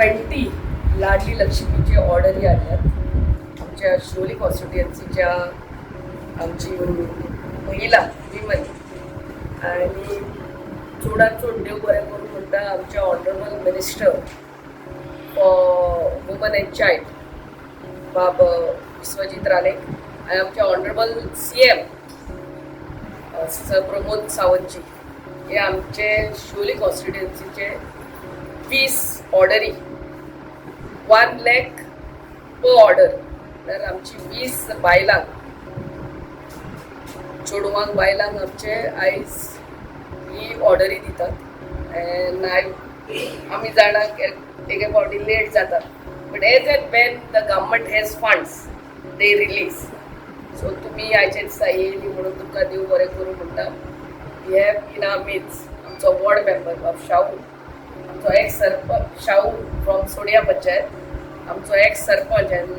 20 लाडली लक्ष्मीची ऑर्डरी आल्यात आमच्या शिरोली कॉन्स्टिट्युएन्सीच्या आमची महिला विमन आणि चोडान चोड देव बरें करून म्हणटा आमच्या honourable minister for woman and child बाब विश्वजीत राणे आणि आमच्या honourable CM sir Pramod Sawantji हे आमचे शिरोली कॉन्स्टिट्युएन्सीचे 20 ऑर्डरी 1 लाख पर ऑर्डर तर आमची 20 बायलांक चेडवांक बायलांक आमचे आयज ही ऑर्डरी दितात एंड आमी जाणा एक फावटी लेट जातात but as and when the government has funds they release so तुमी आयचे दिसा येयली म्हणून तुमकां देव बरें करूं म्हणटा we have in our midst आमचो वॉर्ड मेंबर ऑफ शाहू आमचो एक्स सरपंच शाहू फ्रॉम सोडिया पंचायत आमचो ex sarpanch and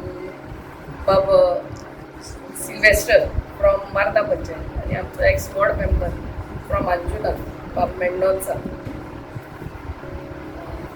Bab Silvester from Marda panchayat आणि आमचो ex ward member from Anjuna Bab Mendonsa